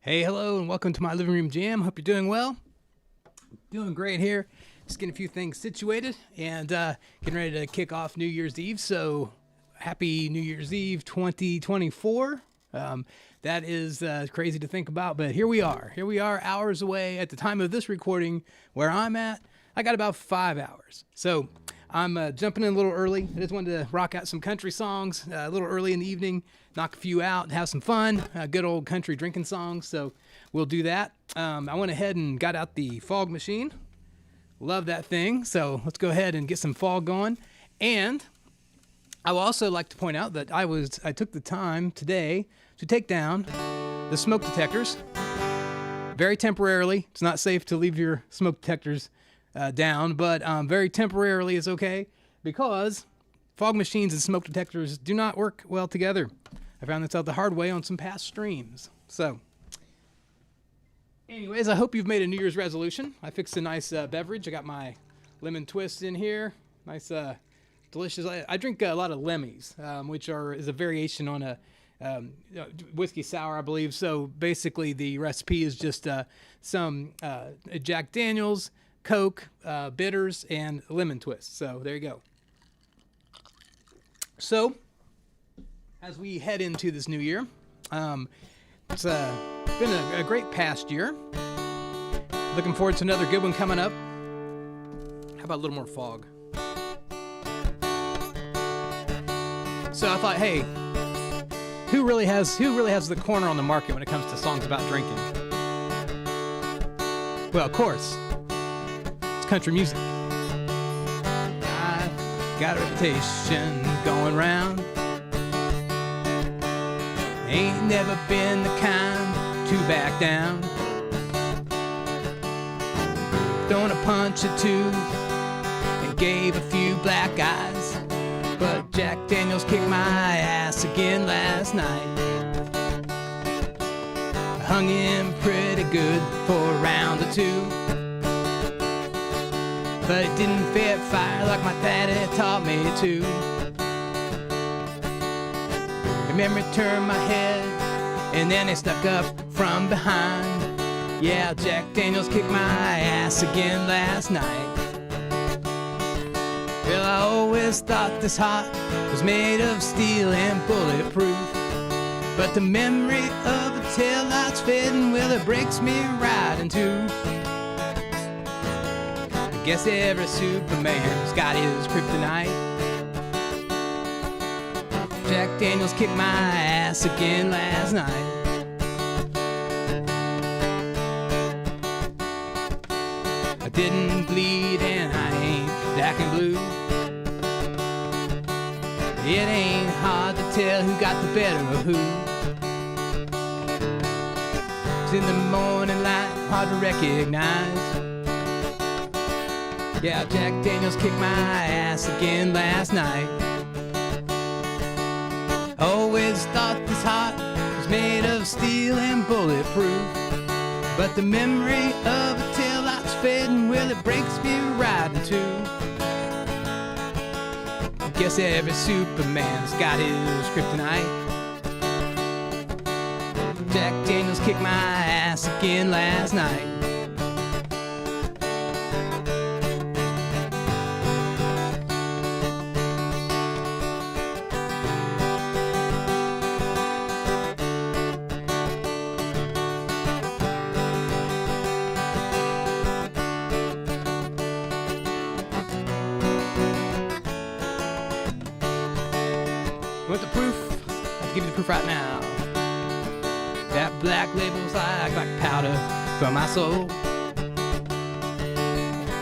Hey, hello, and welcome to my living room jam. Hope you're doing well. Doing great here. Just getting a few things situated and getting ready to kick off New Year's Eve. So, happy New Year's Eve 2024. That is crazy to think about, but here we are. Here we are, hours away at the time of this recording. Where I'm at, I got about 5 hours. So, I'm jumping in a little early. I just wanted to rock out some country songs a little early in the evening, knock a few out, have some fun, good old country drinking songs. So we'll do that. I went ahead and got out the fog machine. Love that thing. So let's go ahead and get some fog going. And I would also like to point out that I took the time today to take down the smoke detectors very temporarily. It's not safe to leave your smoke detectors down, but very temporarily is okay because fog machines and smoke detectors do not work well together. I found this out the hard way on some past streams. So anyways, I hope you've made a New Year's resolution. I fixed a nice beverage. I got my lemon twist in here. Nice, delicious. I drink a lot of lemmies, which is a variation on a whiskey sour, I believe. So basically the recipe is just some Jack Daniels, Coke, bitters, and lemon twist. So there you go. So as we head into this new year, it's been a great past year. Looking forward to another good one coming up. How about a little more fog? So I thought, hey, who really has the corner on the market when it comes to songs about drinking? Well, of course, it's country music. I've got a reputation going round. Ain't never been the kind to back down. Thrown a punch or two and gave a few black eyes, but Jack Daniels kicked my ass again last night. I hung him pretty good for a round or two, but it didn't fit fire like my daddy taught me to. Memory turned my head, and then they stuck up from behind. Yeah, Jack Daniels kicked my ass again last night. Well, I always thought this heart was made of steel and bulletproof, but the memory of the taillight's fading, well, it breaks me right in two. I guess every Superman's got his kryptonite. Jack Daniels kicked my ass again last night. I didn't bleed and I ain't black and blue. It ain't hard to tell who got the better of who. It's in the morning light, hard to recognize. Yeah, Jack Daniels kicked my ass again last night. Always thought this heart was made of steel and bulletproof, but the memory of a taillight's fading, well, it breaks me right in two. I guess every Superman's got his kryptonite. Jack Daniels kicked my ass again last night. Want the proof? I'll give you the proof right now. That black label's like powder for my soul.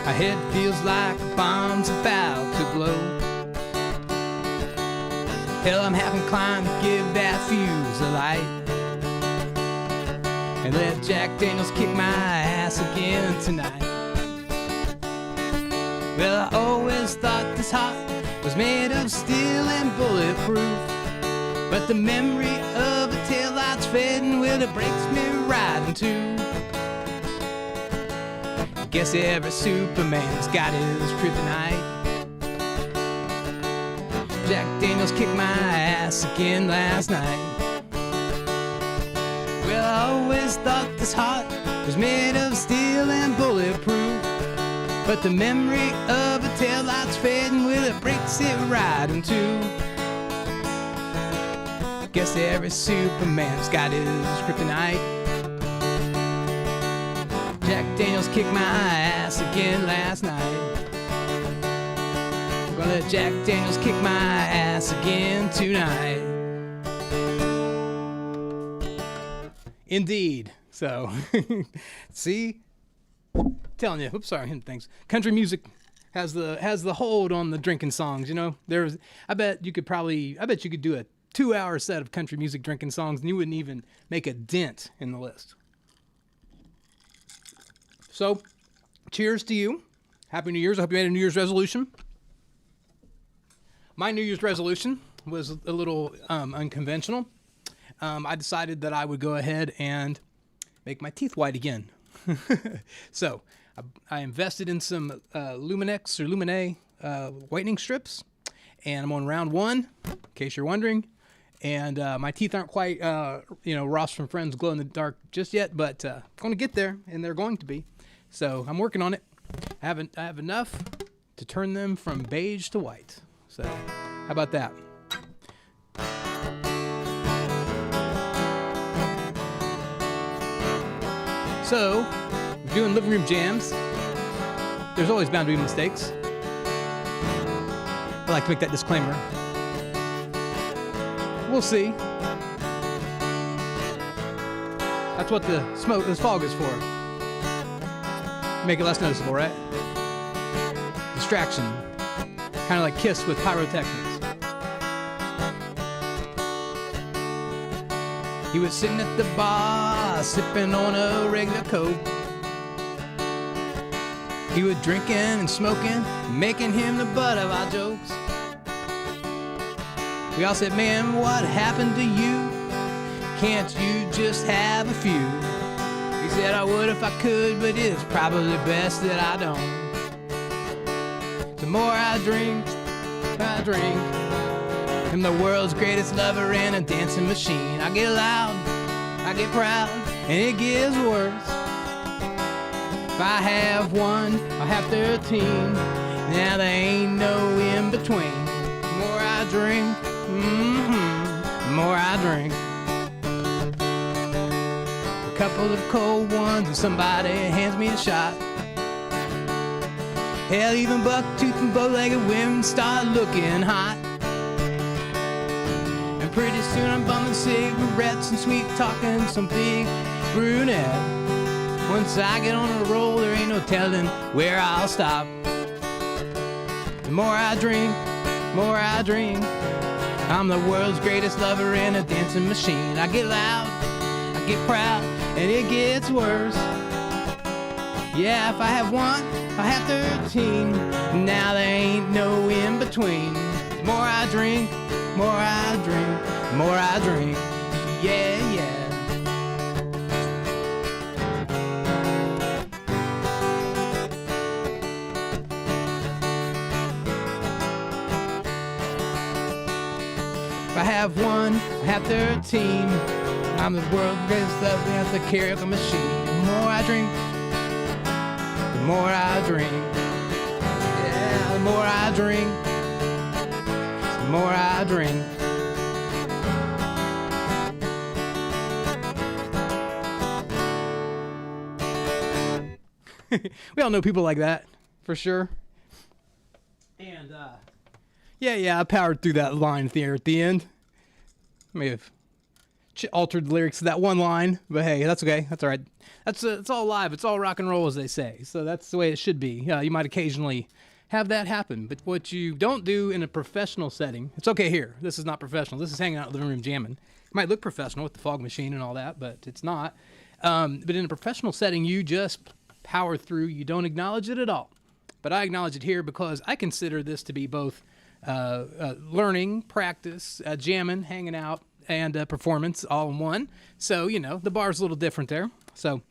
My head feels like a bomb's about to blow. Hell, I'm half inclined to give that fuse a light and let Jack Daniels kick my ass again tonight. Well, I always thought this heart was made of steel and bulletproof, but the memory of a taillight's fading, well, it breaks me right in two. I guess every Superman's got his kryptonite. Jack Daniels kicked my ass again last night. Well, I always thought this heart was made of steel and bulletproof, but the memory of a taillight's fading, well, it breaks it right in two. Guess every Superman's got his kryptonite. Jack Daniels kicked my ass again last night. Gonna let Jack Daniels kick my ass again tonight. Indeed. So, see? Telling you. Oops, sorry, things. Country music has the hold on the drinking songs, you know? I bet you could do a 2-hour set of country music drinking songs and you wouldn't even make a dent in the list. So, cheers to you. Happy New Year's. I hope you made a New Year's resolution. My New Year's resolution was a little unconventional. I decided that I would go ahead and make my teeth white again. So, I invested in some Luminex or Lumine whitening strips, and I'm on round 1, in case you're wondering. And my teeth aren't quite, Ross from Friends glow in the dark just yet, but I'm going to get there, and they're going to be. So I'm working on it. I have enough to turn them from beige to white. So how about that? So we're doing living room jams. There's always bound to be mistakes. I like to make that disclaimer. We'll see. That's what this fog is for. Make it less noticeable, right? Distraction. Kind of like Kiss with pyrotechnics. He was sitting at the bar, sipping on a regular Coke. He was drinking and smoking, making him the butt of our jokes. We all said, man, what happened to you? Can't you just have a few? He said, I would if I could, but it's probably best that I don't. The more I drink, I'm the world's greatest lover and a dancing machine. I get loud, I get proud, and it gets worse. If I have 1, I have 13. Now there ain't no in between. The more I drink, the more I drink. A couple of cold ones and somebody hands me a shot. Hell, even buck-toothed and bow-legged women start looking hot. And pretty soon I'm bumming cigarettes and sweet-talking some big brunette. Once I get on a roll, there ain't no telling where I'll stop. The more I drink, I'm the world's greatest lover and a dancing machine. I get loud, I get proud, and it gets worse. Yeah, if I have 1, I have 13. Now there ain't no in between. The more I drink, the more I drink. Yeah, yeah. If I have 1, I have 13. I'm the world's greatest lover and the karaoke machine. The more I drink, the more I drink. Yeah, the more I drink, the more I drink. We all know people like that, for sure. And, yeah, I powered through that line there at the end. I may have altered the lyrics to that one line, but hey, that's okay. That's all right. It's all live. It's all rock and roll, as they say. So that's the way it should be. You might occasionally have that happen, but what you don't do in a professional setting, it's okay here. This is not professional. This is hanging out in the living room jamming. It might look professional with the fog machine and all that, but it's not. But in a professional setting, you just power through. You don't acknowledge it at all. But I acknowledge it here because I consider this to be both learning, practice, jamming, hanging out, and performance all in one. So, the bar's a little different there. So,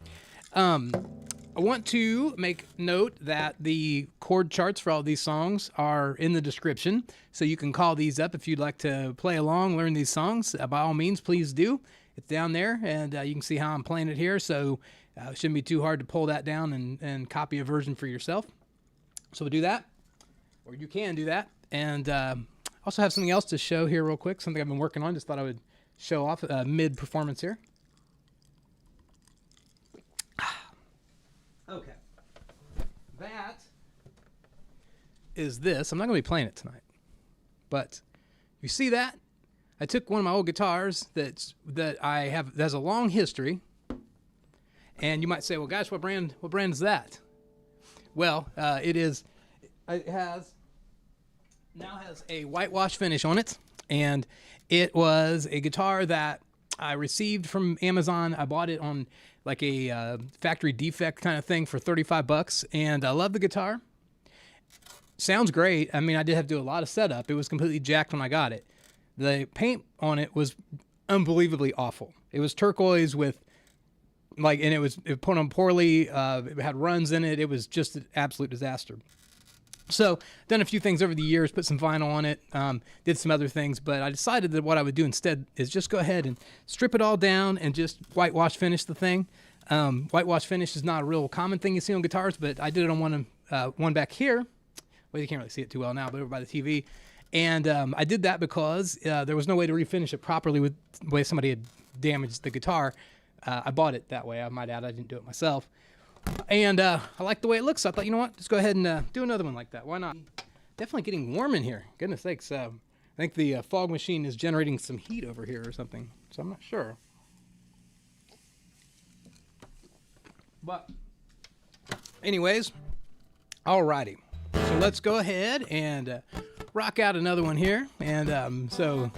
I want to make note that the chord charts for all these songs are in the description. So you can call these up if you'd like to play along, learn these songs. By all means, please do. it's down there, and you can see how I'm playing it here. So it shouldn't be too hard to pull that down and copy a version for yourself. So we'll do that, or you can do that. And also have something else to show here real quick, something I've been working on. Just thought I would show off mid-performance here. Okay. That is this. I'm not going to be playing it tonight. But you see that? I took one of my old guitars that has a long history. And you might say, well, gosh, what brand is that? Well, it has a whitewash finish on it. And it was a guitar that I received from Amazon. I bought it on like a factory defect kind of thing for $35. And I love the guitar. Sounds great. I mean, I did have to do a lot of setup. It was completely jacked when I got it. The paint on it was unbelievably awful. It was turquoise with it put on poorly. It had runs in it. It was just an absolute disaster. So done a few things over the years, put some vinyl on it, did some other things, but I decided that what I would do instead is just go ahead and strip it all down and just whitewash finish the thing. Whitewash finish is not a real common thing you see on guitars, but I did it on one back here. Well, you can't really see it too well now, but over by the TV. And I did that because there was no way to refinish it properly with the way somebody had damaged the guitar. I bought it that way. I might add, I didn't do it myself. And I like the way it looks. So I thought, you know what? Just go ahead and do another one like that. Why not? Definitely getting warm in here. Goodness sakes. I think the fog machine is generating some heat over here or something. So I'm not sure. But anyways, alrighty. So let's go ahead and rock out another one here. And so...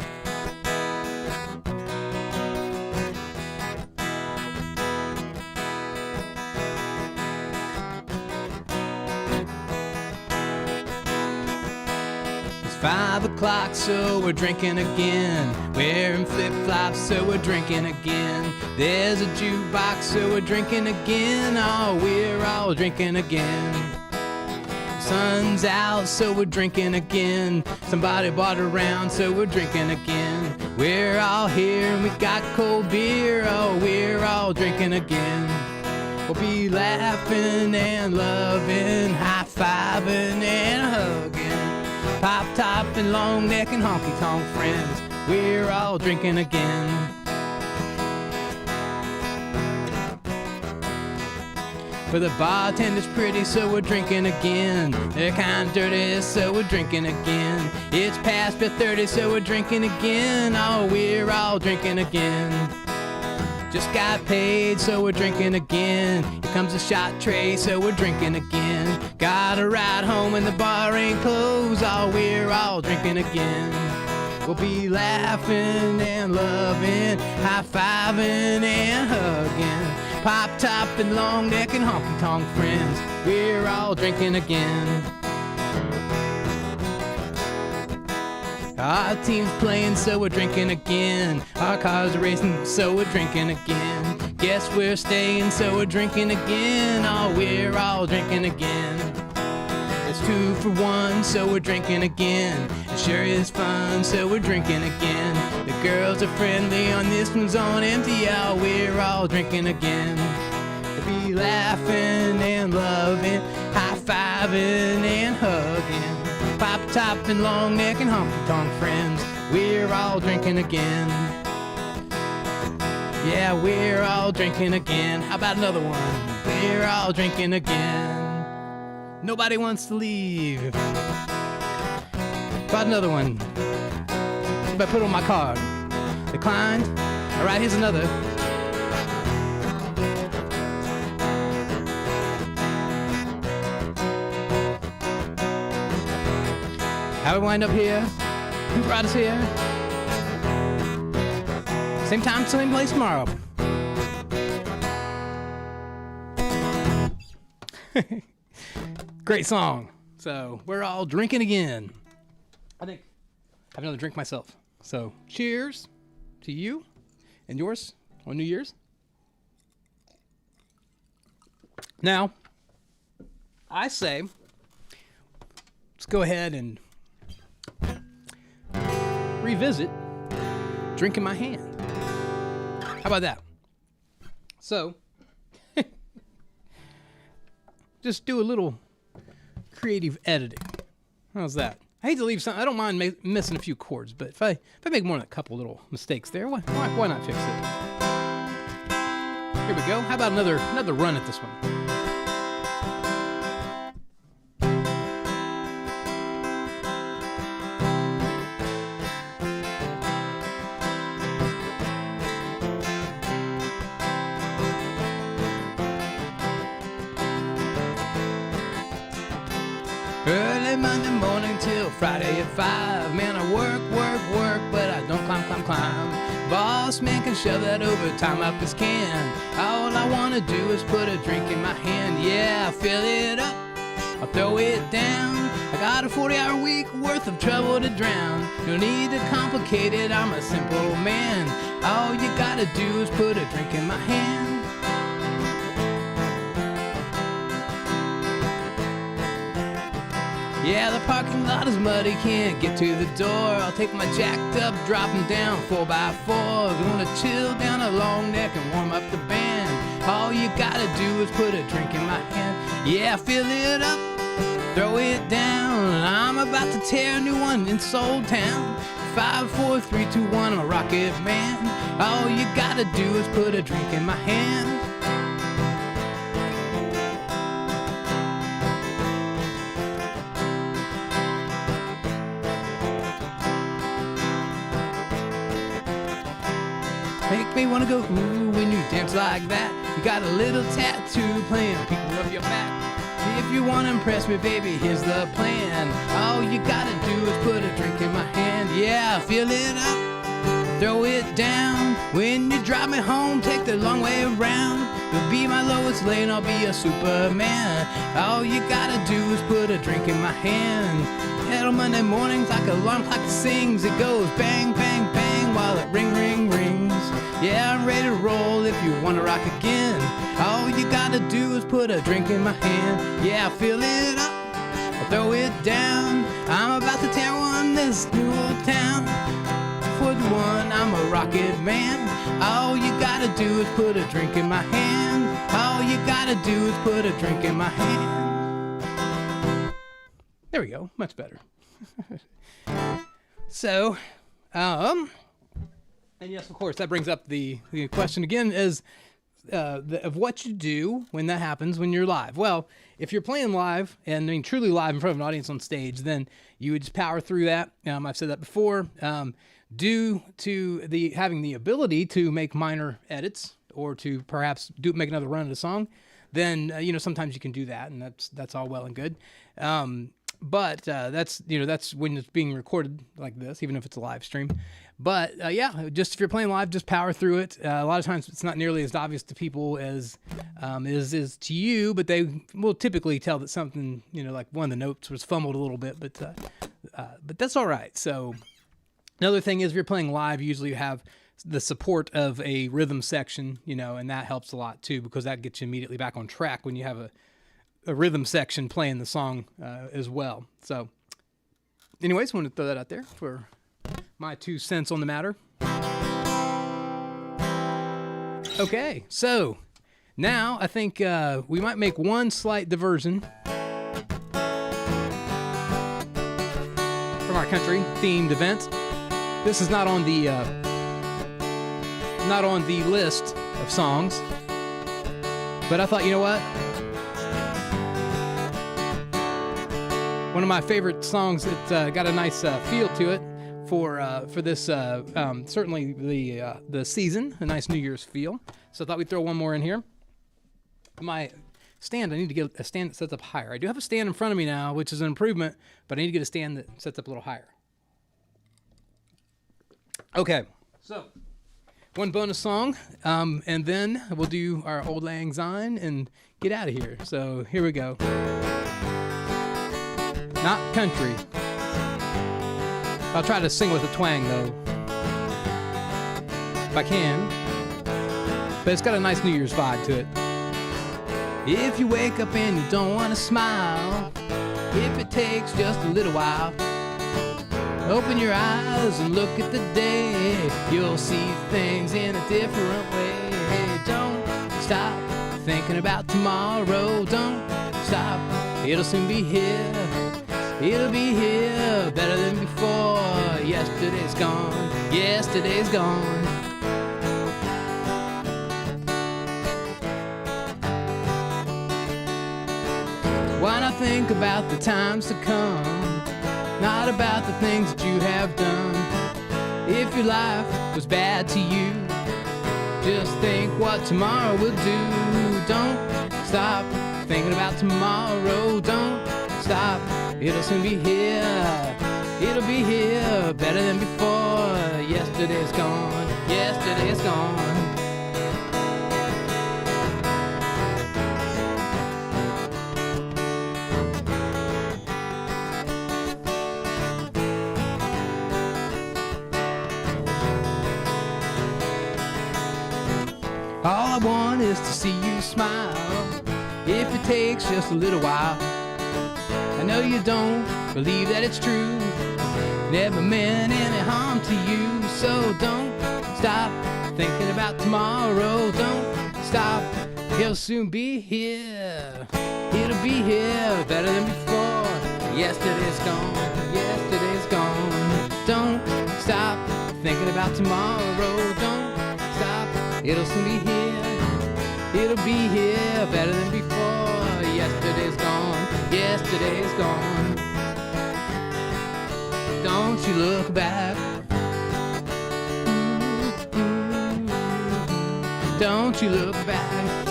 It's 5 o'clock, so we're drinking again. Wearing flip-flops, so we're drinking again. There's a jukebox, so we're drinking again. Oh, we're all drinking again. Sun's out, so we're drinking again. Somebody bought around, so we're drinking again. We're all here and we got cold beer. Oh, we're all drinking again. We'll be laughing and loving, high-fiving and hugging. Pop-top and long neck and honky-tonk friends. We're all drinking again. For the bartender's pretty, so we're drinking again. They're kind of dirty, so we're drinking again. It's past 30, so we're drinking again. Oh, we're all drinking again. Just got paid, so we're drinking again. Here comes a shot tray, so we're drinking again. Got a ride home and the bar ain't closed. Oh, we're all drinking again. We'll be laughing and loving, high-fiving and hugging. Pop-top and long neck and honky-tonk friends. We're all drinking again. Our team's playing, so we're drinking again. Our cars are racing, so we're drinking again. Guess we're staying, so we're drinking again. Oh, we're all drinking again. It's 2 for 1, so we're drinking again. It sure is fun, so we're drinking again. The girls are friendly, on this one's on empty. Oh, we're all drinking again. We'll be laughing and loving, high-fiving and hugging. Pop-top and long neck and honky-tonk friends. We're all drinking again. Yeah, we're all drinking again. How about another one? We're all drinking again. Nobody wants to leave. About another one. If I put on my card. Declined. All right, here's another. How we wind up here? Who brought us here? Same time, same place tomorrow. Great song. So we're all drinking again. I think I have another drink myself. So cheers to you and yours on New Year's. Now, I say, let's go ahead and revisit Drink in My Hand. about that? So, just do a little creative editing. How's that? I hate to leave some. I don't mind missing a few chords, but if I make more than a couple little mistakes there, why not fix it? Here we go. How about another run at this one? Early Monday morning till Friday at 5. Man, I work, but I don't climb. Boss man can shove that overtime up his can. All I wanna do is put a drink in my hand. Yeah, I fill it up, I'll throw it down. I got a 40-hour week worth of trouble to drown. No need to complicate it, I'm a simple man. All you gotta do is put a drink in my hand. Yeah, the parking lot is muddy, can't get to the door. I'll take my jacked up, drop 'em down 4x4. Gonna chill down a long neck and warm up the band. All you gotta do is put a drink in my hand. Yeah, fill it up, throw it down. I'm about to tear a new one in Soul Town. 5, 4, 3, 2, 1, I'm a rocket man. All you gotta do is put a drink in my hand. Make me wanna go ooh when you dance like that. You got a little tattoo playing people up your back. If you wanna impress me, baby, here's the plan. All you gotta do is put a drink in my hand. Yeah, fill it up, throw it down. When you drive me home, take the long way around. You'll be my Lois Lane, I'll be a Superman. All you gotta do is put a drink in my hand. And on Monday mornings, like an alarm clock that sings, it goes bang, bang, bang, while it ring, ring, rings. Yeah, I'm ready to roll if you wanna rock again. All you gotta do is put a drink in my hand. Yeah, fill it up, I'll throw it down. I'm about to tear one this new old town. For the one, I'm a rocket man. All you gotta do is put a drink in my hand. All you gotta do is put a drink in my hand. There we go, much better. So, and yes, of course, that brings up the question again is of what you do when that happens when you're live. Well, if you're playing live, and I mean truly live in front of an audience on stage, then you would just power through that. I've said that before. Due to having the ability to make minor edits or to perhaps make another run of the song, then sometimes you can do that, and that's all well and good. But that's when it's being recorded like this, even if it's a live stream. But yeah, just if you're playing live, just power through it. A lot of times it's not nearly as obvious to people as is to you, but they will typically tell that something, like one of the notes was fumbled a little bit, but that's all right. So another thing is if you're playing live, usually you have the support of a rhythm section, and that helps a lot too, because that gets you immediately back on track when you have a rhythm section playing the song as well. So anyways, wanted to throw that out there for my 2 cents on the matter. Okay, so now I think we might make one slight diversion from our country themed event. This is not on the list of songs, but I thought, you know what? One of my favorite songs that got a nice feel to it for this certainly the season, a nice New Year's feel. So I thought we'd throw one more in here. My stand, I need to get a stand that sets up higher. I do have a stand in front of me now, which is an improvement, but I need to get a stand that sets up a little higher. Okay, so one bonus song, and then we'll do our Auld Lang Syne and get out of here. So here we go. Not country. I'll try to sing with a twang though, if I can. But it's got a nice New Year's vibe to it. If you wake up and you don't want to smile, if it takes just a little while, Open your eyes and look at the day. You'll see things in a different way. Don't stop thinking about tomorrow. Don't stop, it'll soon be here. It'll be here, better than before. Yesterday's gone, yesterday's gone. Why not think about the times to come? Not about the things that you have done. If your life was bad to you, just think what tomorrow will do. Don't stop thinking about tomorrow. Don't stop, it'll soon be here. It'll be here, better than before. Yesterday's gone, yesterday's gone. All I want is to see you smile, if it takes just a little while. I know you don't believe that it's true, never meant any harm to you. So don't stop thinking about tomorrow. Don't stop, it'll soon be here. It'll be here, better than before. Yesterday's gone, yesterday's gone. Don't stop thinking about tomorrow. Don't stop, it'll soon be here. It'll be here, better than before. Yesterday's gone, yesterday's gone. Don't you look back. Don't you look back.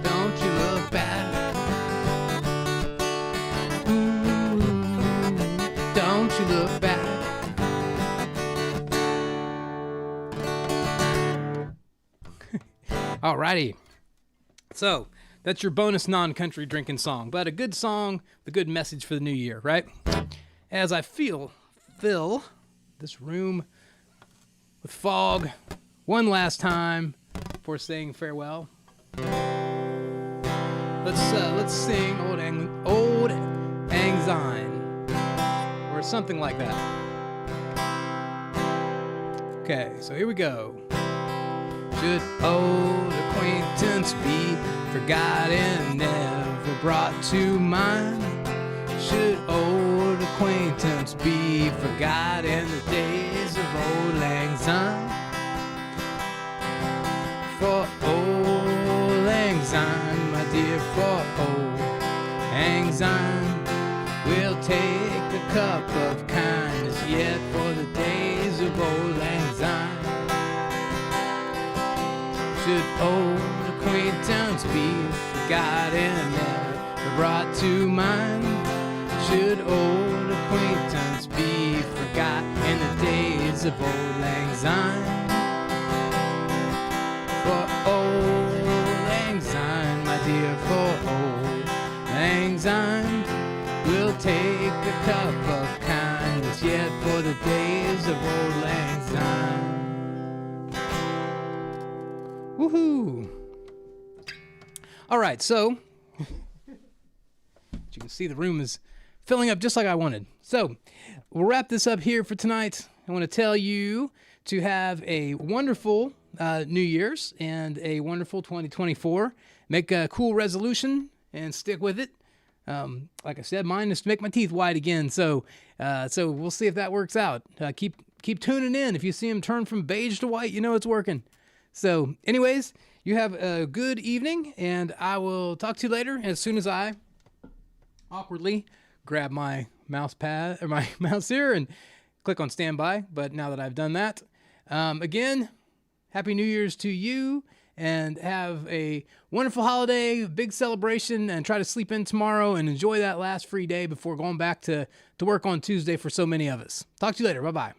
Don't you look back. Don't you look back. Alrighty, so that's your bonus non-country drinking song, but a good song, a good message for the new year, right? As I fill this room with fog one last time before saying farewell, let's sing Auld Lang Syne, or something like that. Okay, so here we go. Should old acquaintance be forgotten, never brought to mind? Should old acquaintance be forgotten, the days of Auld Lang Syne? For Auld Lang Syne, my dear, for Auld Lang Syne, we'll take a cup of kindness yet for the days of Auld Lang Syne. Should old acquaintance be forgotten, never brought to mind? Should old acquaintance be forgotten in the days of Auld Lang Syne? For Auld Lang Syne, my dear, for Auld Lang Syne, we'll take a cup of kindness yet for the days of Auld Lang Syne. Woohoo! All right, so as you can see, the room is filling up just like I wanted. So we'll wrap this up here for tonight. I want to tell you to have a wonderful New Year's and a wonderful 2024. Make a cool resolution and stick with it. Like I said, mine is to make my teeth white again. So we'll see if that works out. Keep tuning in. If you see them turn from beige to white, you know it's working. So anyways, you have a good evening, and I will talk to you later as soon as I awkwardly grab my mouse pad or my mouse here and click on standby. But now that I've done that, again, Happy New Year's to you, and have a wonderful holiday, big celebration, and try to sleep in tomorrow and enjoy that last free day before going back to work on Tuesday for so many of us. Talk to you later. Bye-bye.